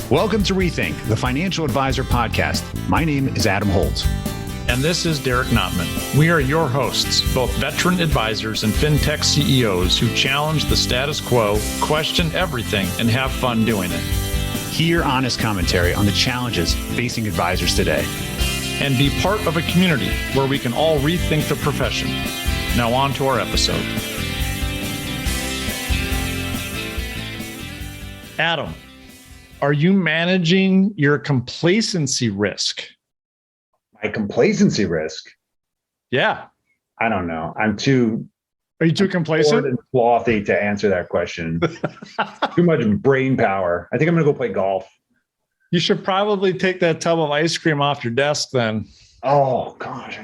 Welcome to Rethink, the Financial Advisor Podcast. My name is Adam Holt. And this is Derek Notman. We are your hosts, both veteran advisors and fintech CEOs who challenge the status quo, question everything, and have fun doing it. Hear honest commentary on the challenges facing advisors today. And be part of a community where we can all rethink the profession. Now on to our episode. Adam, are you managing your complacency risk? My complacency risk? Yeah. I don't know. Are you too complacent? And slothy to answer that question. Too much brain power. I think I'm going to go play golf. You should probably take that tub of ice cream off your desk then. Oh, gosh.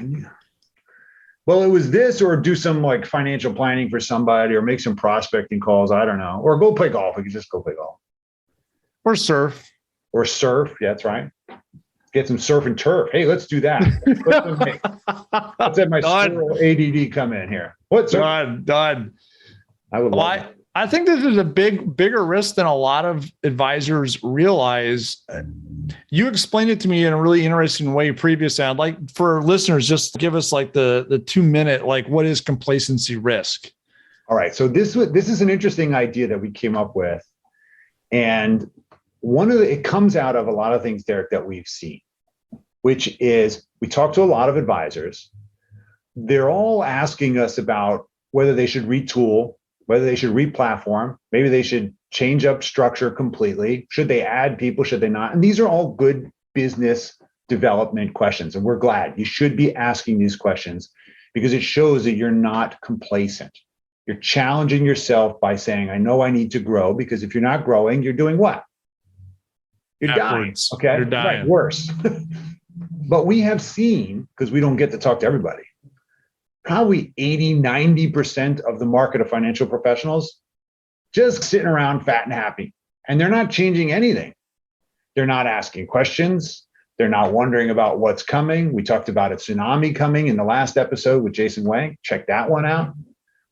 Well, it was this, or do some like financial planning for somebody, or make some prospecting calls. I don't know. Or go play golf. We could just go play golf. Or surf. Or surf. Yeah, that's right. Get some surf and turf. Hey, let's do that. Let's have my squirrel ADD come in here. What's done? I would love it. I think this is a bigger risk than a lot of advisors realize. You explained it to me in a really interesting way previously. I'd like for listeners, just give us like the 2-minute, like what is complacency risk? All right. So this is an interesting idea that we came up with. And it comes out of a lot of things, Derek, that we've seen, which is we talk to a lot of advisors. They're all asking us about whether they should retool, whether they should re-platform, maybe they should change up structure completely. Should they add people? Should they not? And these are all good business development questions. And we're glad you should be asking these questions because it shows that you're not complacent. You're challenging yourself by saying, I know I need to grow, because if you're not growing, you're doing what? You're dying. Okay. You're dying. Right, worse. But we have seen, because we don't get to talk to everybody, probably 80, 90% of the market of financial professionals just sitting around fat and happy. And they're not changing anything. They're not asking questions. They're not wondering about what's coming. We talked about a tsunami coming in the last episode with Jason Wang. Check that one out.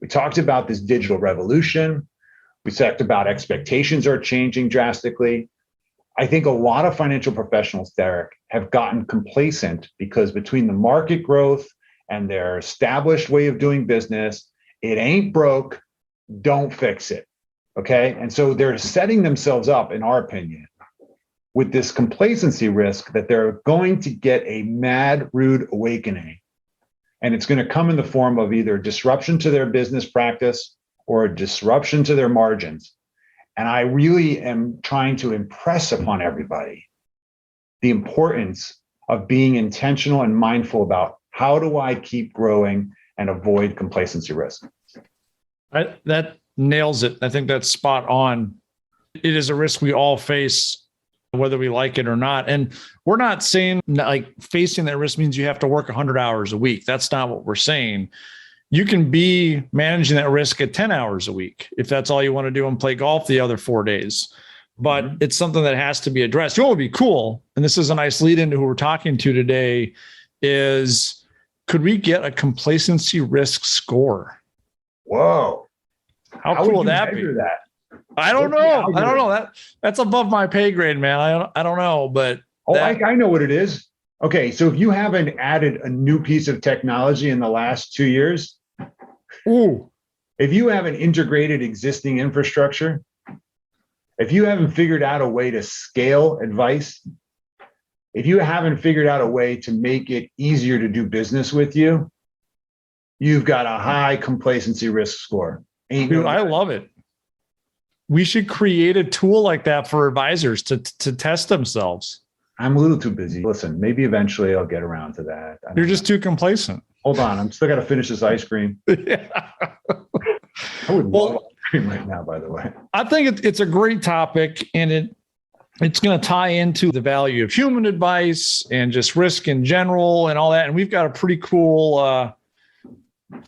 We talked about this digital revolution. We talked about expectations are changing drastically. I think a lot of financial professionals, Derek, have gotten complacent because between the market growth and their established way of doing business, it ain't broke, don't fix it, okay? And so they're setting themselves up, in our opinion, with this complacency risk that they're going to get a mad, rude awakening. And it's going to come in the form of either disruption to their business practice or a disruption to their margins. And I really am trying to impress upon everybody the importance of being intentional and mindful about how do I keep growing and avoid complacency risk. That nails it. I think that's spot on. It is a risk we all face, whether we like it or not. And we're not saying like facing that risk means you have to work 100 hours a week. That's not what we're saying. You can be managing that risk at 10 hours a week if that's all you want to do and play golf the other 4 days. But it's something that has to be addressed. You know what would be cool, and this is a nice lead into who we're talking to today, is could we get a complacency risk score? Whoa. How cool would that be? I don't know. That's above my pay grade, man. I don't know, but I know what it is. Okay, so if you haven't added a new piece of technology in the last 2 years, if you haven't integrated existing infrastructure, if you haven't figured out a way to scale advice, if you haven't figured out a way to make it easier to do business with you, you've got a high complacency risk score. Dude, I love it. We should create a tool like that for advisors to test themselves. I'm a little too busy. Listen, maybe eventually I'll get around to that. You're just too complacent. Hold on. I'm still got to finish this ice cream. Yeah. I would love ice cream right now, by the way. I think it's a great topic, and it's going to tie into the value of human advice and just risk in general and all that. And we've got a pretty cool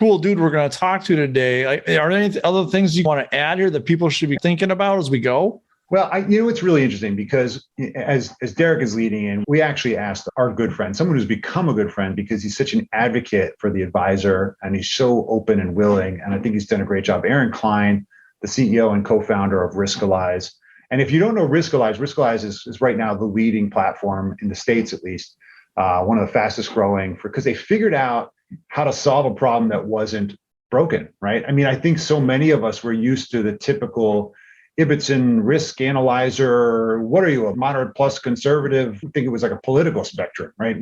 dude we're going to talk to today. Are there any other things you want to add here that people should be thinking about as we go? Well, it's really interesting because as Derek is leading in, we actually asked our good friend, someone who's become a good friend because he's such an advocate for the advisor and he's so open and willing. And I think he's done a great job. Aaron Klein, the CEO and co-founder of Riskalyze. And if you don't know Riskalyze, Riskalyze is right now the leading platform in the States, at least, one of the fastest growing, because they figured out how to solve a problem that wasn't broken, right? I mean, I think so many of us were used to the typical Ibbotson risk analyzer. What are you, a moderate plus conservative? I think it was like a political spectrum, right?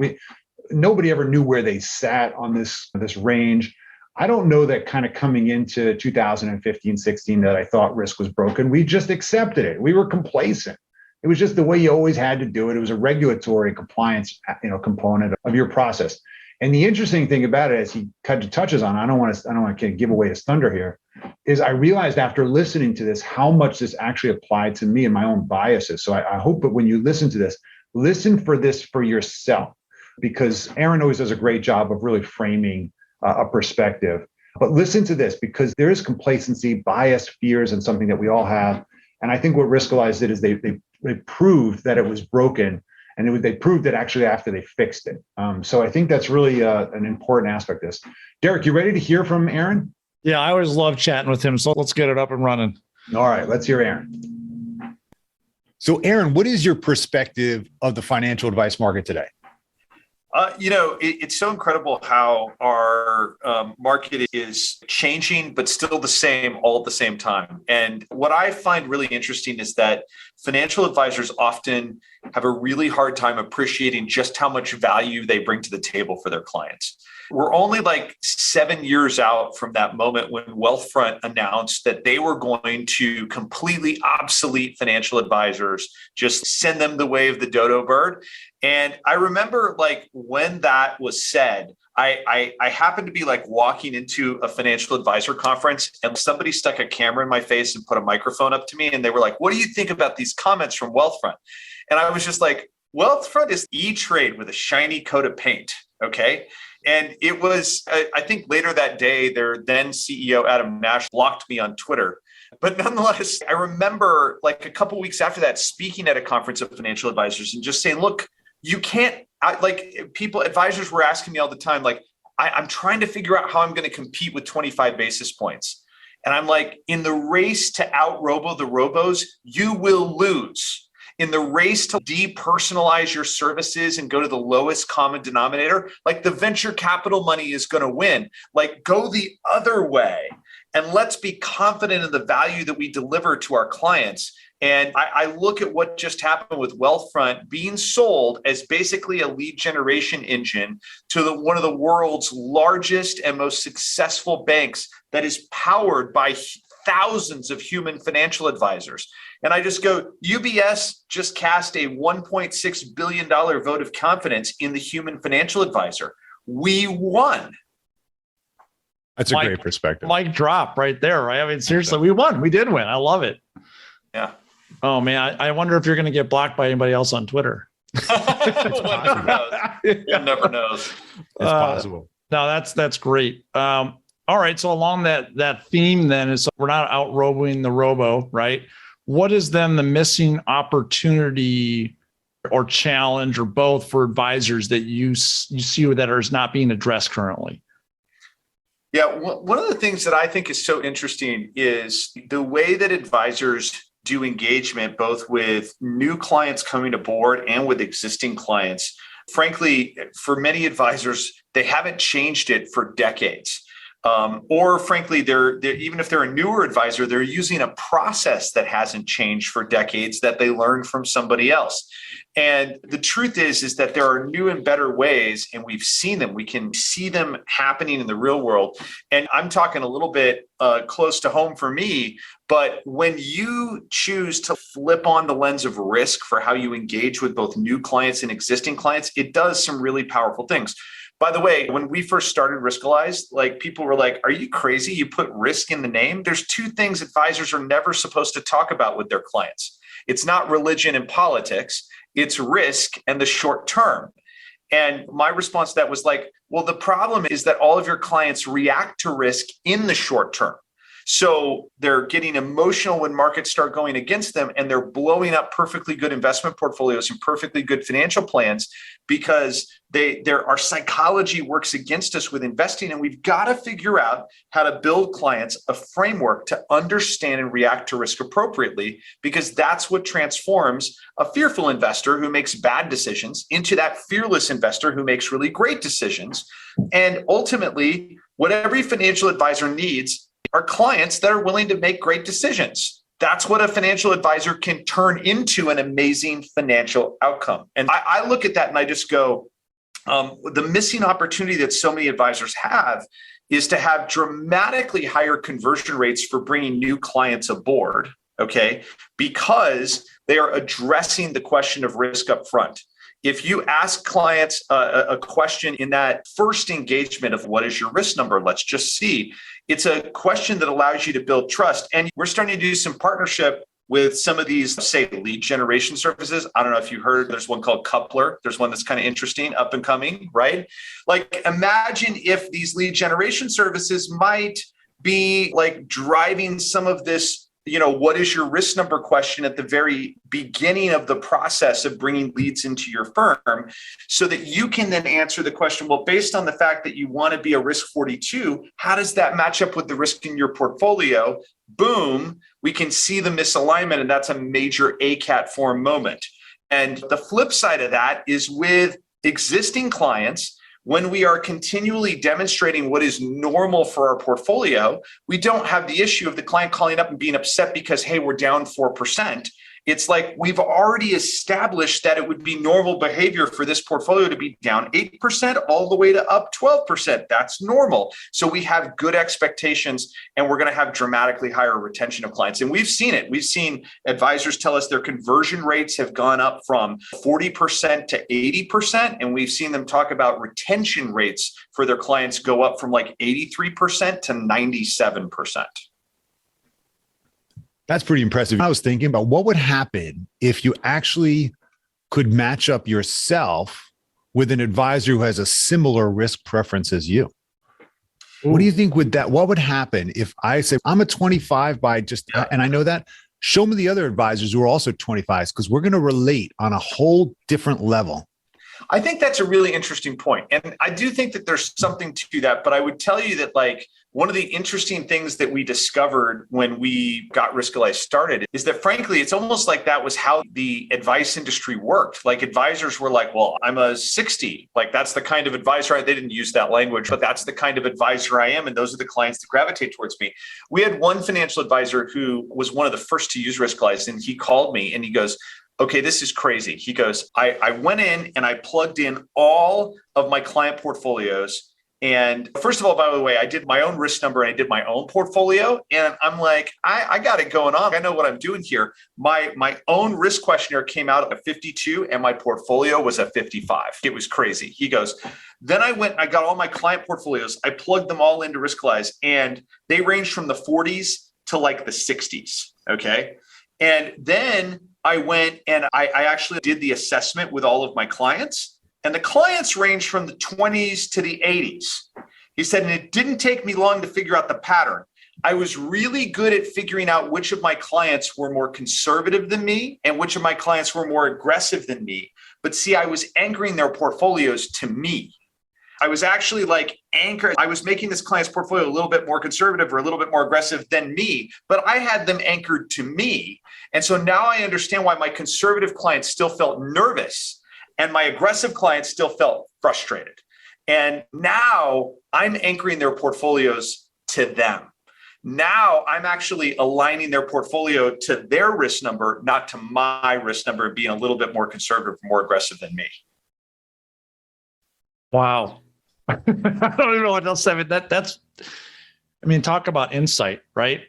Nobody ever knew where they sat on this range. I don't know that kind of coming into 2015, 16 that I thought risk was broken. We just accepted it. We were complacent. It was just the way you always had to do it. It was a regulatory compliance, component of your process. And the interesting thing about it, as he kind of touches on, I don't want to give away his thunder here, is I realized after listening to this how much this actually applied to me and my own biases. So I hope that when you listen to this, listen for this for yourself, because Aaron always does a great job of really framing a perspective. But listen to this, because there is complacency, bias, fears, and something that we all have. And I think what Riskalyze did is they proved that it was broken. And they proved it actually after they fixed it. So I think that's really an important aspect of this. Derek, you ready to hear from Aaron? Yeah, I always love chatting with him. So let's get it up and running. All right, let's hear Aaron. So Aaron, what is your perspective of the financial advice market today? It's so incredible how our market is changing, but still the same all at the same time. And what I find really interesting is that financial advisors often have a really hard time appreciating just how much value they bring to the table for their clients. We're only like 7 years out from that moment when Wealthfront announced that they were going to completely obsolete financial advisors, just send them the way of the dodo bird. And I remember like when that was said, I happened to be like walking into a financial advisor conference and somebody stuck a camera in my face and put a microphone up to me. And they were like, what do you think about these comments from Wealthfront? And I was just like, Wealthfront is E-Trade with a shiny coat of paint. Okay. And it was, I think later that day, their then CEO, Adam Nash, blocked me on Twitter. But nonetheless, I remember like a couple of weeks after that, speaking at a conference of financial advisors and just saying, look, you can't, advisors were asking me all the time, like, I'm trying to figure out how I'm going to compete with 25 basis points. And I'm like, in the race to out robo the robos, you will lose. In the race to depersonalize your services and go to the lowest common denominator, like the venture capital money is going to win. Like go the other way. And let's be confident in the value that we deliver to our clients. And I look at what just happened with Wealthfront being sold as basically a lead generation engine to one of the world's largest and most successful banks that is powered by thousands of human financial advisors. And I just go, UBS just cast a $1.6 billion vote of confidence in the human financial advisor. We won. That's a great perspective. Mic drop right there, right? I mean, seriously, we won. We did win. I love it. Yeah. Oh, man. I wonder if you're going to get blocked by anybody else on Twitter. One never knows. One never knows. It's possible. No, that's great. All right. So along that theme then is we're not out roboing the robo, right? What is then the missing opportunity or challenge or both for advisors that you see that is not being addressed currently? Yeah, one of the things that I think is so interesting is the way that advisors do engagement, both with new clients coming aboard and with existing clients. Frankly, for many advisors, they haven't changed it for decades. Or frankly, they're even if they're a newer advisor, they're using a process that hasn't changed for decades that they learned from somebody else. And the truth is that there are new and better ways, and we've seen them. We can see them happening in the real world. And I'm talking a little bit close to home for me, but when you choose to flip on the lens of risk for how you engage with both new clients and existing clients, it does some really powerful things. By the way, when we first started Riskalyze, like people were like, are you crazy? You put risk in the name? There's two things advisors are never supposed to talk about with their clients. It's not religion and politics. It's risk and the short term. And my response to that was like, well, the problem is that all of your clients react to risk in the short term. So they're getting emotional when markets start going against them, and they're blowing up perfectly good investment portfolios and perfectly good financial plans because our psychology works against us with investing. And we've got to figure out how to build clients a framework to understand and react to risk appropriately, because that's what transforms a fearful investor who makes bad decisions into that fearless investor who makes really great decisions. And ultimately, what every financial advisor needs are clients that are willing to make great decisions. That's what a financial advisor can turn into an amazing financial outcome. And I look at that and I just go, the missing opportunity that so many advisors have is to have dramatically higher conversion rates for bringing new clients aboard, okay? Because they are addressing the question of risk up front. If you ask clients a question in that first engagement of what is your risk number, let's just see, it's a question that allows you to build trust. And we're starting to do some partnership with some of these, say, lead generation services. I don't know if you heard, there's one called Coupler. There's one that's kind of interesting, up and coming, right? Like, imagine if these lead generation services might be like driving some of this, what is your risk number question at the very beginning of the process of bringing leads into your firm, so that you can then answer the question, well, based on the fact that you want to be a risk 42, how does that match up with the risk in your portfolio? Boom, we can see the misalignment, and that's a major ACAT form moment. And the flip side of that is with existing clients, when we are continually demonstrating what is normal for our portfolio, we don't have the issue of the client calling up and being upset because, hey, we're down 4%. It's like we've already established that it would be normal behavior for this portfolio to be down 8% all the way to up 12%. That's normal. So we have good expectations, and we're going to have dramatically higher retention of clients. And we've seen it. We've seen advisors tell us their conversion rates have gone up from 40% to 80%. And we've seen them talk about retention rates for their clients go up from like 83% to 97%. That's pretty impressive. I was thinking about what would happen if you actually could match up yourself with an advisor who has a similar risk preference as you. Ooh. What do you think what would happen if I say, I'm a 25 by and I know that, show me the other advisors who are also 25s, because we're going to relate on a whole different level. I think that's a really interesting point. And I do think that there's something to that, but I would tell you that, like, one of the interesting things that we discovered when we got Riskalyze started is that, frankly, it's almost like that was how the advice industry worked. Like, advisors were like, well, I'm a 60. Like, that's the kind of advisor. They didn't use that language, but that's the kind of advisor I am. And those are the clients that gravitate towards me. We had one financial advisor who was one of the first to use Riskalyze, and he called me and he goes, okay, this is crazy. He goes, I went in and I plugged in all of my client portfolios. And first of all, by the way, I did my own risk number and I did my own portfolio. And I'm like, I got it going on. I know what I'm doing here. My own risk questionnaire came out at 52 and my portfolio was at 55. It was crazy. He goes, then I got all my client portfolios. I plugged them all into Riskalyze, and they ranged from the 40s to like the 60s. Okay. And then I went and I actually did the assessment with all of my clients, and the clients ranged from the 20s to the 80s. He said, and it didn't take me long to figure out the pattern. I was really good at figuring out which of my clients were more conservative than me and which of my clients were more aggressive than me. But see, I was anchoring their portfolios to me. I was actually I was making this client's portfolio a little bit more conservative or a little bit more aggressive than me, but I had them anchored to me. And so now I understand why my conservative clients still felt nervous and my aggressive clients still felt frustrated. And now I'm anchoring their portfolios to them. Now I'm actually aligning their portfolio to their risk number, not to my risk number, being a little bit more conservative, more aggressive than me. Wow. I don't even know what else to say. Talk about insight, right?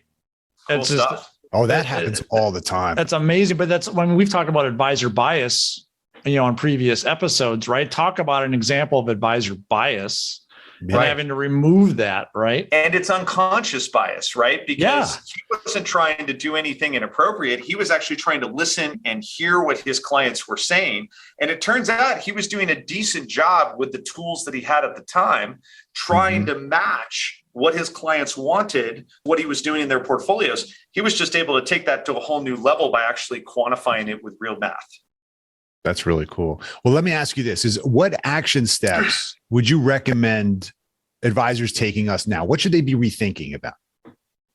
Cool it's stuff. Just, that happens all the time. That's amazing. But when we've talked about advisor bias, on previous episodes, right? Talk about an example of advisor bias. And having to remove that, right? And it's unconscious bias, right? Because he wasn't trying to do anything inappropriate. He was actually trying to listen and hear what his clients were saying. And it turns out he was doing a decent job with the tools that he had at the time, trying to match what his clients wanted, what he was doing in their portfolios. He was just able to take that to a whole new level by actually quantifying it with real math. That's really cool. Well, let me ask you this: what action steps would you recommend advisors taking us now? What should they be rethinking about?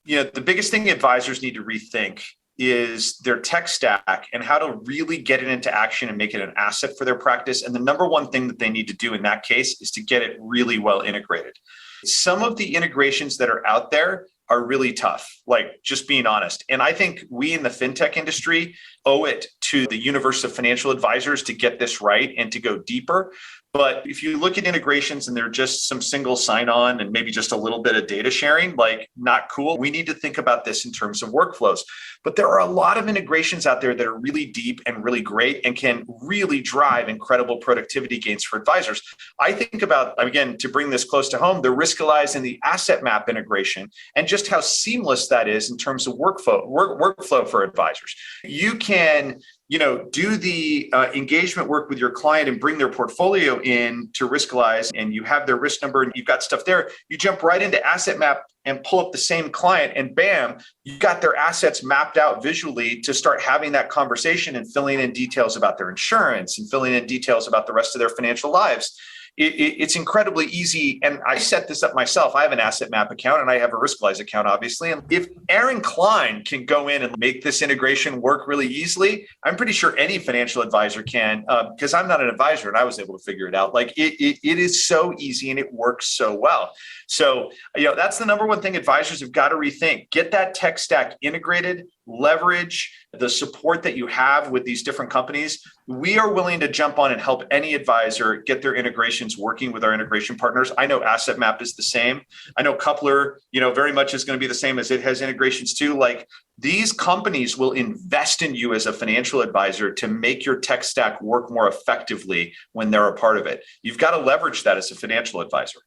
Yeah, the biggest thing advisors need to rethink is their tech stack and how to really get it into action and make it an asset for their practice. And the number one thing that they need to do in that case is to get it really well integrated. Some of the integrations that are out there are really tough, like just being honest. And I think we in the fintech industry owe it to the universe of financial advisors to get this right and to go deeper. But if you look at integrations and they're just some single sign-on and maybe just a little bit of data sharing, like not cool. We need to think about this in terms of workflows. But there are a lot of integrations out there that are really deep and really great and can really drive incredible productivity gains for advisors. I think about, again, to bring this close to home, the Riskalyze and the asset map integration and just how seamless that is in terms of workflow for advisors. You can do the engagement work with your client and bring their portfolio in to Riskalyze, and you have their risk number and you've got stuff there. You jump right into Asset Map and pull up the same client, and bam, you got their assets mapped out visually to start having that conversation and filling in details about their insurance and filling in details about the rest of their financial lives. It's incredibly easy. And I set this up myself. I have an Asset Map account and I have a Riskalyze account, obviously. And if Aaron Klein can go in and make this integration work really easily, I'm pretty sure any financial advisor can, because I'm not an advisor and I was able to figure it out. Like it is so easy and it works so well. So, that's the number one thing advisors have got to rethink. Get that tech stack integrated, leverage the support that you have with these different companies. We are willing to jump on and help any advisor get their integrations working with our integration partners. I know Asset Map is the same. I know Coupler, very much is going to be the same, as it has integrations too. Like, these companies will invest in you as a financial advisor to make your tech stack work more effectively when they're a part of it. You've got to leverage that as a financial advisor.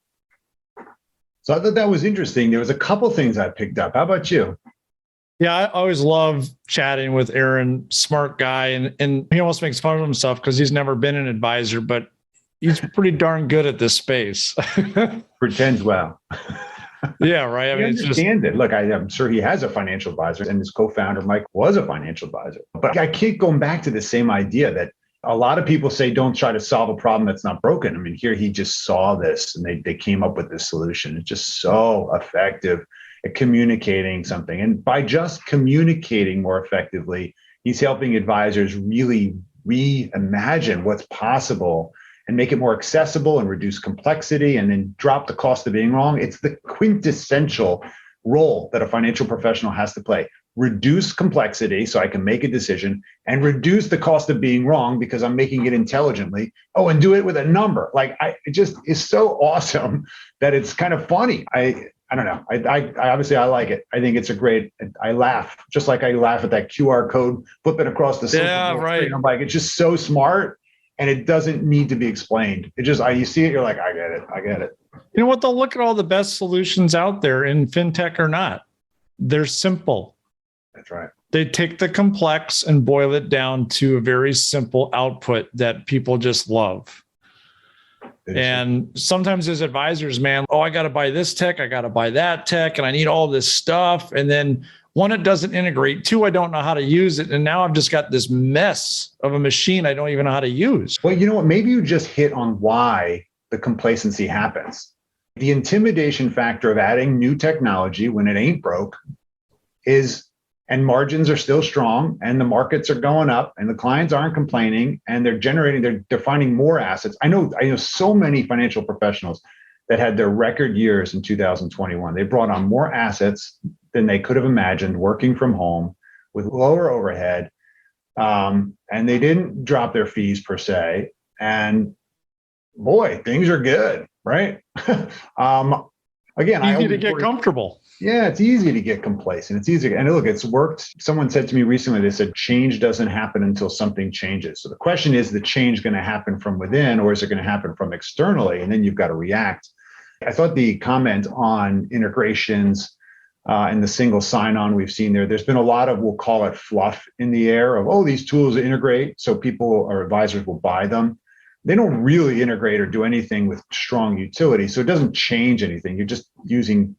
So I thought that was interesting. There was a couple things I picked up. How about you? Yeah, I always love chatting with Aaron, smart guy, and he almost makes fun of himself because he's never been an advisor, but he's pretty darn good at this space. Pretends well. Yeah, right. I mean, understand it. Look, I'm sure he has a financial advisor, and his co-founder, Mike, was a financial advisor. But I keep going back to the same idea that a lot of people say, don't try to solve a problem that's not broken. I mean, here he just saw this and they came up with this solution. It's just so effective at communicating something. And by just communicating more effectively, he's helping advisors really reimagine what's possible and make it more accessible and reduce complexity and then drop the cost of being wrong. It's the quintessential role that a financial professional has to play. Reduce complexity so I can make a decision, and reduce the cost of being wrong because I'm making it intelligently. Oh, and do it with a number. Like, it just is so awesome that it's kind of funny. I don't know. I obviously I like it. I think it's a great. I laugh just like I laugh at that QR code, flip it across the screen. Yeah, right. I'm like, it's just so smart, and it doesn't need to be explained. It just you see it, you're like, I get it. You know what? They'll look at all the best solutions out there in fintech or not. They're simple. That's right. They take the complex and boil it down to a very simple output that people just love. And sometimes as advisors, man, I got to buy this tech, I got to buy that tech, and I need all this stuff. And then one, it doesn't integrate. Two, I don't know how to use it. And now I've just got this mess of a machine I don't even know how to use. Well, you know what? Maybe you just hit on why the complacency happens. The intimidation factor of adding new technology when it ain't broke and margins are still strong and the markets are going up and the clients aren't complaining and they're finding more assets. I know so many financial professionals that had their record years in 2021. They brought on more assets than they could have imagined working from home with lower overhead. And they didn't drop their fees per se. And boy, things are good, right? Again, easy to get comfortable. Yeah, it's easy to get complacent. It's easy. And look, it's worked. Someone said to me recently, they said, change doesn't happen until something changes. So the question is the change going to happen from within or is it going to happen from externally? And then you've got to react. I thought the comment on integrations and the single sign-on we've seen there's been a lot of, we'll call it fluff in the air of, these tools integrate. So people or advisors will buy them. They don't really integrate or do anything with strong utility. So it doesn't change anything. You're just using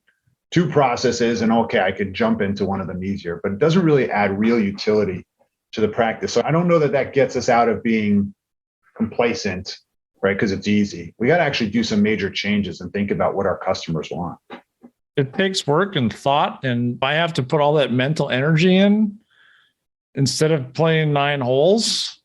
two processes and okay, I could jump into one of them easier, but it doesn't really add real utility to the practice. So I don't know that that gets us out of being complacent, right? Because it's easy. We got to actually do some major changes and think about what our customers want. It takes work and thought, and I have to put all that mental energy in instead of playing 9 holes,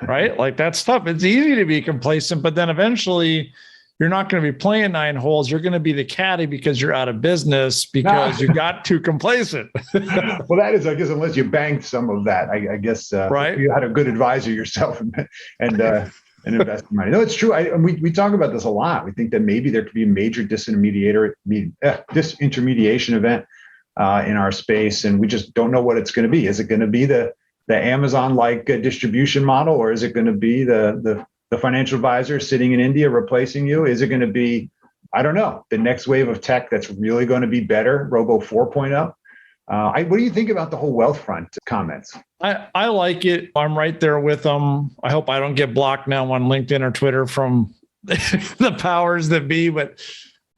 right? Like that's tough. It's easy to be complacent, but then eventually you're not going to be playing 9 holes. You're going to be the caddy because you're out of business because you got too complacent. Well, that is, I guess, unless you banked some of that, I guess, right? You had a good advisor yourself and invest money. No, it's true. We talk about this a lot. We think that maybe there could be a major disintermediation event in our space, and we just don't know what it's going to be. Is it going to be the Amazon-like distribution model, or is it going to be the financial advisor sitting in India replacing you? Is it going to be, I don't know, the next wave of tech that's really going to be better, Robo 4.0? What do you think about the whole wealth front comments? I like it. I'm right there with them. I hope I don't get blocked now on LinkedIn or Twitter from the powers that be, but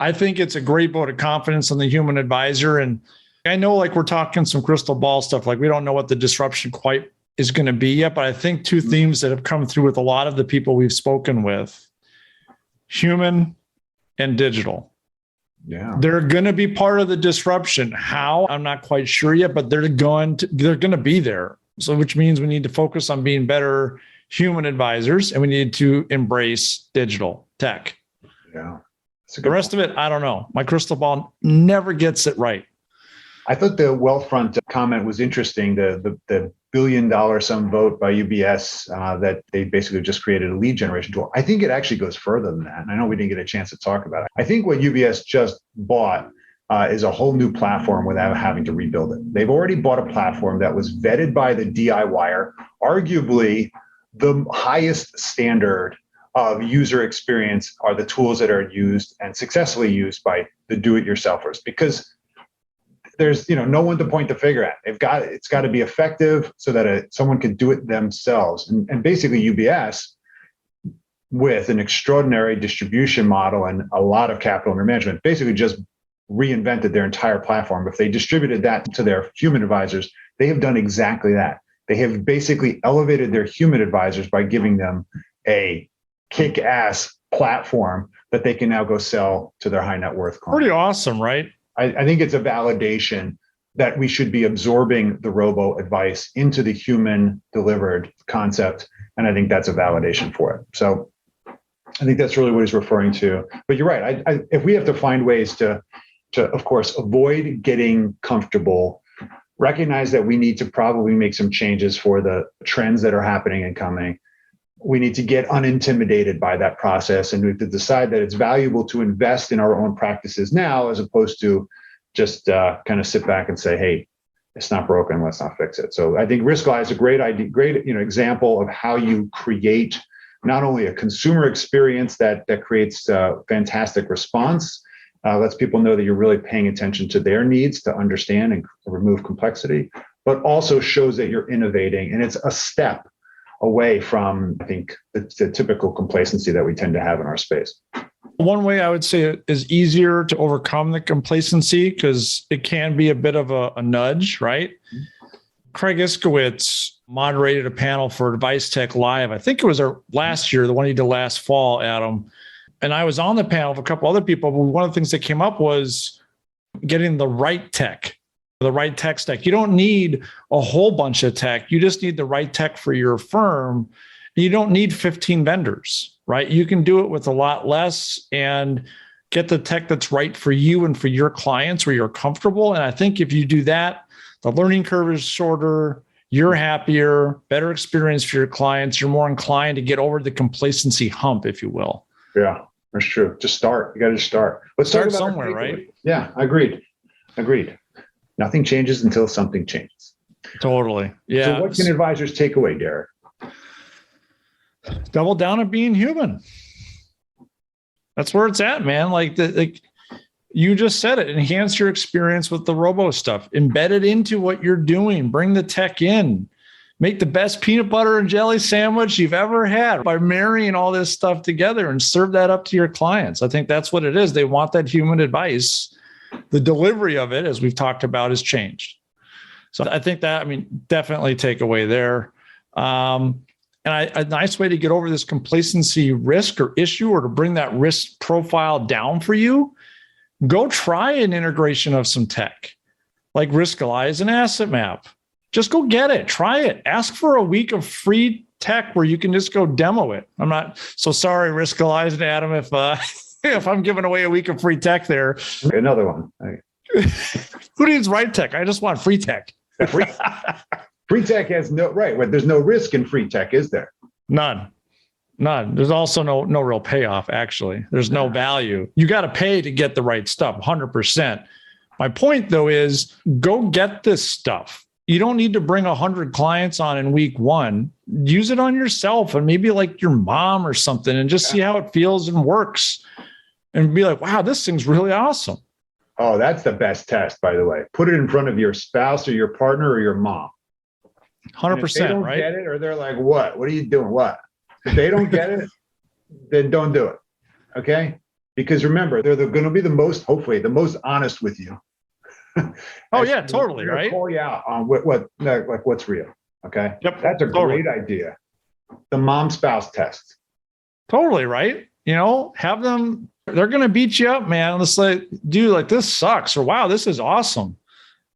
I think it's a great vote of confidence in the human advisor. And I know like we're talking some crystal ball stuff, like we don't know what the disruption quite is going to be yet, but I think 2 themes that have come through with a lot of the people we've spoken with, human and digital. Yeah. They're going to be part of the disruption. How? I'm not quite sure yet, but they're going to be there. So which means we need to focus on being better human advisors and we need to embrace digital tech. Yeah. The rest of it, I don't know. My crystal ball never gets it right. I thought the Wealthfront comment was interesting. The $1 billion some vote by UBS that they basically just created a lead generation tool. I think it actually goes further than that. And I know we didn't get a chance to talk about it. I think what UBS just bought is a whole new platform without having to rebuild it. They've already bought a platform that was vetted by the DIYer, arguably the highest standard of user experience are the tools that are used and successfully used by the do-it-yourselfers, because there's no one to point the finger at. It's got to be effective so that someone can do it themselves. And basically UBS, with an extraordinary distribution model and a lot of capital under management, basically just reinvented their entire platform. If they distributed that to their human advisors, they have done exactly that. They have basically elevated their human advisors by giving them a kick-ass platform that they can now go sell to their high net worth clients. Pretty awesome, right? I think it's a validation that we should be absorbing the robo advice into the human delivered concept. And I think that's a validation for it. So I think that's really what he's referring to. But you're right. If we have to find ways to, of course, avoid getting comfortable, recognize that we need to probably make some changes for the trends that are happening and coming. We need to get unintimidated by that process, and we have to decide that it's valuable to invest in our own practices now, as opposed to just kind of sit back and say, "Hey, it's not broken, let's not fix it." So I think Riskalyze is a great idea, great example of how you create not only a consumer experience that creates a fantastic response, lets people know that you're really paying attention to their needs to understand and remove complexity, but also shows that you're innovating, and it's a step away from, I think, the typical complacency that we tend to have in our space. One way I would say it is easier to overcome the complacency, because it can be a bit of a nudge, right? Mm-hmm. Craig Iskowitz moderated a panel for Advice Tech Live. I think it was last year, the one he did last fall, Adam. And I was on the panel with a couple other people. But one of the things that came up was getting the right tech stack. You don't need a whole bunch of tech. You just need the right tech for your firm. You don't need 15 vendors, right? You can do it with a lot less and get the tech that's right for you and for your clients where you're comfortable. And I think if you do that, the learning curve is shorter, you're happier, better experience for your clients. You're more inclined to get over the complacency hump, if you will. Yeah, that's true. Just start. You got to just start. Let's start somewhere, right? Yeah, agreed. Nothing changes until something changes. Totally. Yeah. So what can advisors take away, Derek? Double down on being human. That's where it's at, man. Like you just said it. Enhance your experience with the robo stuff. Embed it into what you're doing. Bring the tech in. Make the best peanut butter and jelly sandwich you've ever had by marrying all this stuff together and serve that up to your clients. I think that's what it is. They want that human advice. The delivery of it, as we've talked about, has changed. So I think that, definitely take away there. And a nice way to get over this complacency risk or issue, or to bring that risk profile down for you, go try an integration of some tech like Riskalyze and Asset Map. Just go get it. Try it. Ask for a week of free tech where you can just go demo it. I'm not so sorry, Riskalyze and Adam, if I'm giving away a week of free tech there. Another one. Who needs right tech? I just want free tech. Free tech has no right. There's no risk in free tech, is there? None. There's also no real payoff. Actually, there's no value. You got to pay to get the right stuff. 100%. My point though is, go get this stuff. You don't need to bring 100 clients on in week one. Use it on yourself and maybe like your mom or something, and just see how it feels and works, and be like, wow, this thing's really awesome. Oh, that's the best test, by the way. Put it in front of your spouse or your partner or your mom. 100%, if they don't right? get it, or they're like, what are you doing? What? If they don't get it, then don't do it. Okay? Because remember, they're going to be hopefully the most honest with you. Oh yeah, totally. Right. Call you out on what's real. Okay. Yep. That's a great idea. The mom spouse test. Totally. Right. Have them, they're going to beat you up, man. Let's like, dude, like this sucks, or wow, this is awesome.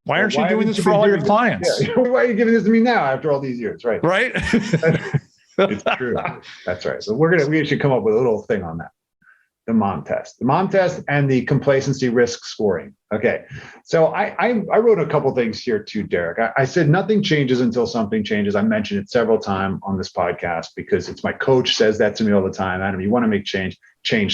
Why aren't you doing this for all your clients? Yeah. Why are you giving this to me now after all these years? Right. Right. It's true. That's right. So we should come up with a little thing on that. The mom test and the complacency risk scoring. Okay. So I wrote a couple things here too, Derek. I said nothing changes until something changes. I mentioned it several times on this podcast because it's my coach says that to me all the time. Adam, you want to make change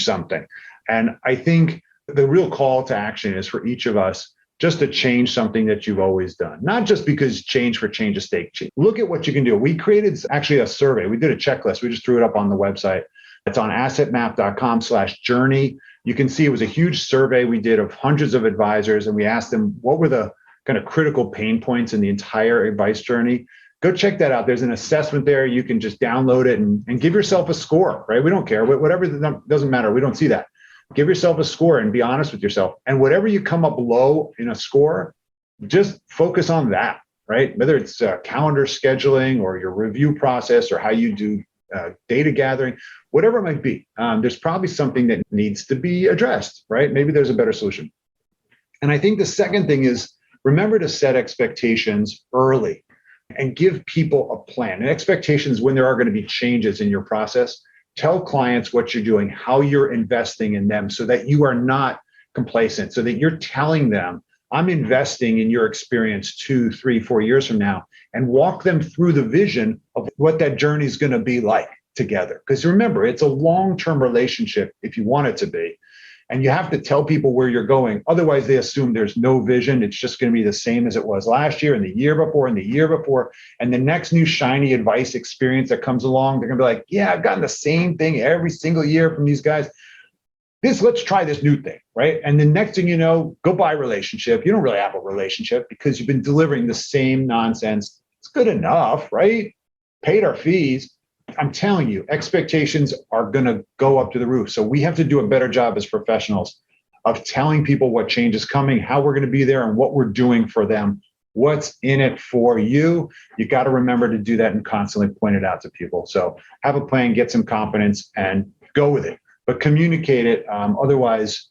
something. And I think the real call to action is for each of us just to change something that you've always done, not just because change for change's sake. Look at what you can do. We created actually a survey. We did a checklist. We just threw it up on the website. It's on assetmap.com/journey. You can see it was a huge survey we did of hundreds of advisors, and we asked them what were the kind of critical pain points in the entire advice journey. Go check that out. There's an assessment there. You can just download it and give yourself a score, right? We don't care. Whatever, doesn't matter. We don't see that. Give yourself a score and be honest with yourself. And whatever you come up low in a score, just focus on that, right? Whether it's calendar scheduling or your review process or how you do data gathering, whatever it might be, there's probably something that needs to be addressed, right? Maybe there's a better solution. And I think the second thing is, remember to set expectations early and give people a plan. And expectations when there are going to be changes in your process. Tell clients what you're doing, how you're investing in them, so that you are not complacent, so that you're telling them, I'm investing in your experience 2, 3, 4 years from now, and walk them through the vision of what that journey is going to be like together. Because remember, it's a long-term relationship if you want it to be. And you have to tell people where you're going. Otherwise, they assume there's no vision. It's just going to be the same as it was last year and the year before and the year before. And the next new shiny advice experience that comes along, they're going to be like, yeah, I've gotten the same thing every single year from these guys. Let's try this new thing, right? And the next thing you know, goodbye relationship. You don't really have a relationship because you've been delivering the same nonsense. It's good enough, right? Paid our fees. I'm telling you, expectations are going to go up to the roof. So we have to do a better job as professionals of telling people what change is coming, how we're going to be there, and what we're doing for them. What's in it for you? You got to remember to do that and constantly point it out to people. So have a plan, get some confidence, and go with it. But communicate it. Otherwise,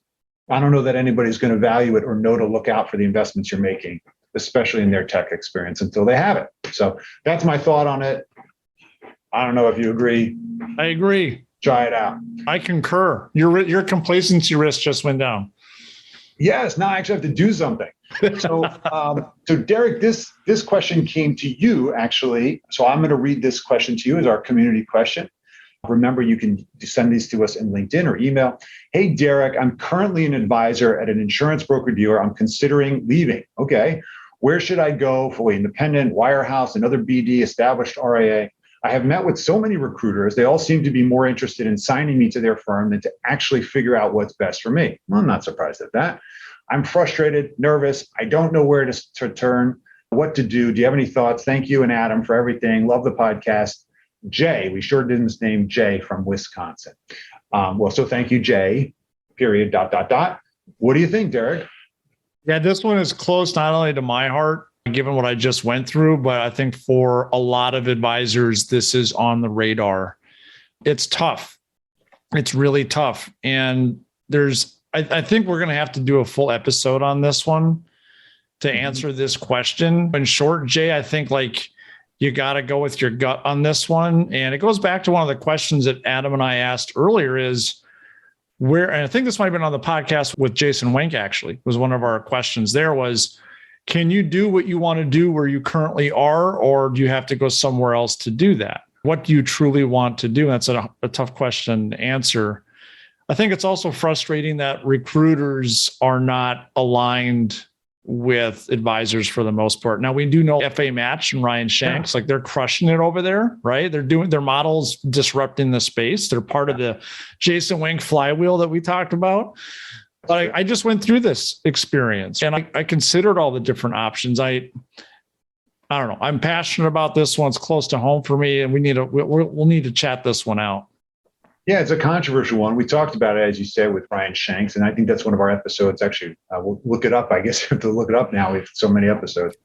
I don't know that anybody's going to value it or know to look out for the investments you're making, especially in their tech experience, until they have it. So that's my thought on it. I don't know if you agree. I agree. Try it out. I concur. Your complacency risk just went down. Yes. Now I actually have to do something. So, so Derek, this question came to you actually. So I'm going to read this question to you as our community question. Remember, you can send these to us in LinkedIn or email. Hey, Derek, I'm currently an advisor at an insurance broker dealer. I'm considering leaving. Okay. Where should I go? Fully independent, wirehouse, another BD, established RIA? I have met with so many recruiters. They all seem to be more interested in signing me to their firm than to actually figure out what's best for me. Well, I'm not surprised at that. I'm frustrated, nervous. I don't know where to turn, what to do. Do you have any thoughts? Thank you and Adam for everything. Love the podcast. Jay, we sure didn't name Jay from Wisconsin. So thank you, Jay, period, ... What do you think, Derek? Yeah, this one is close not only to my heart, given what I just went through, but I think for a lot of advisors, this is on the radar. It's tough. It's really tough. And I think we're going to have to do a full episode on this one to answer this question. In short, Jay, I think like you got to go with your gut on this one. And it goes back to one of the questions that Adam and I asked earlier is where, and I think this might have been on the podcast with Jason Wenk, actually, was one of our questions there was, can you do what you want to do where you currently are, or do you have to go somewhere else to do that? What do you truly want to do? That's a tough question to answer. I think it's also frustrating that recruiters are not aligned with advisors for the most part. Now we do know FA Match and Ryan Shanks, like they're crushing it over there, right? They're doing their models, disrupting the space. They're part of the Jason Wenk flywheel that we talked about. But I just went through this experience and I considered all the different options. I don't know. I'm passionate about this one. It's close to home for me, and we'll need to chat this one out. Yeah, it's a controversial one. We talked about it, as you said, with Ryan Shanks, and I think that's one of our episodes. Actually, we'll look it up. I guess you have to look it up now. We have so many episodes.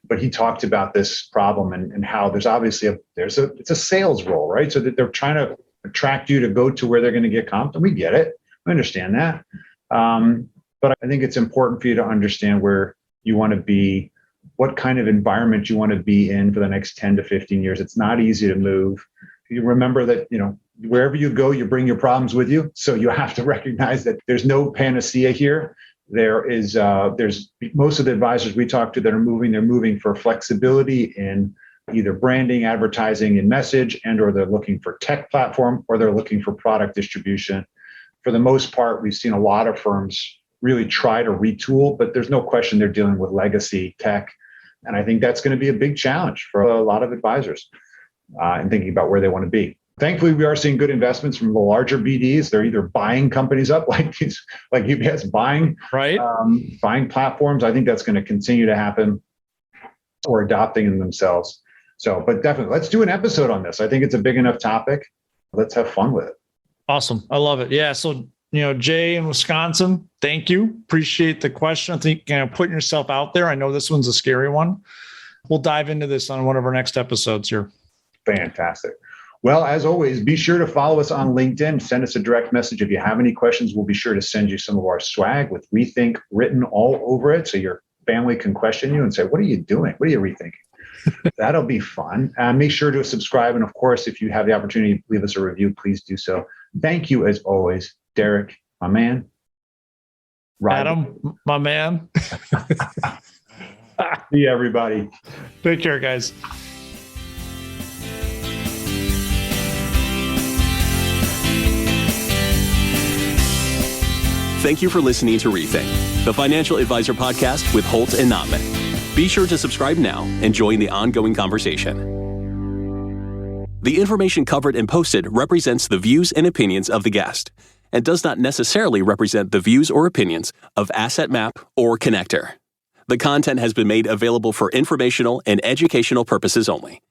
But he talked about this problem and how there's obviously it's a sales role, right? So that they're trying to attract you to go to where they're going to get comped. And we get it. We understand that. But I think it's important for you to understand where you want to be, what kind of environment you want to be in for the next 10 to 15 years. It's not easy to move. You remember that, wherever you go, you bring your problems with you. So you have to recognize that there's no panacea here. There's most of the advisors we talk to that are moving, they're moving for flexibility in either branding, advertising, and message, or they're looking for tech platform, or they're looking for product distribution. For the most part, we've seen a lot of firms really try to retool, but there's no question they're dealing with legacy tech. And I think that's going to be a big challenge for a lot of advisors in thinking about where they want to be. Thankfully, we are seeing good investments from the larger BDs. They're either buying companies up like UBS buying platforms. I think that's going to continue to happen, or adopting them themselves. So, but definitely, let's do an episode on this. I think it's a big enough topic. Let's have fun with it. Awesome. I love it. Yeah. So, Jay in Wisconsin, thank you. Appreciate the question. I think putting yourself out there. I know this one's a scary one. We'll dive into this on one of our next episodes here. Fantastic. Well, as always, be sure to follow us on LinkedIn. Send us a direct message. If you have any questions, we'll be sure to send you some of our swag with Rethink written all over it. So your family can question you and say, what are you doing? What are you rethinking? That'll be fun. Make sure to subscribe. And of course, if you have the opportunity to leave us a review, please do so. Thank you, as always, Derek, my man. Adam, my man. See you, everybody. Take care, guys. Thank you for listening to Rethink, the Financial Advisor Podcast with Holt and Notman. Be sure to subscribe now and join the ongoing conversation. The information covered and posted represents the views and opinions of the guest and does not necessarily represent the views or opinions of Asset Map or Connector. The content has been made available for informational and educational purposes only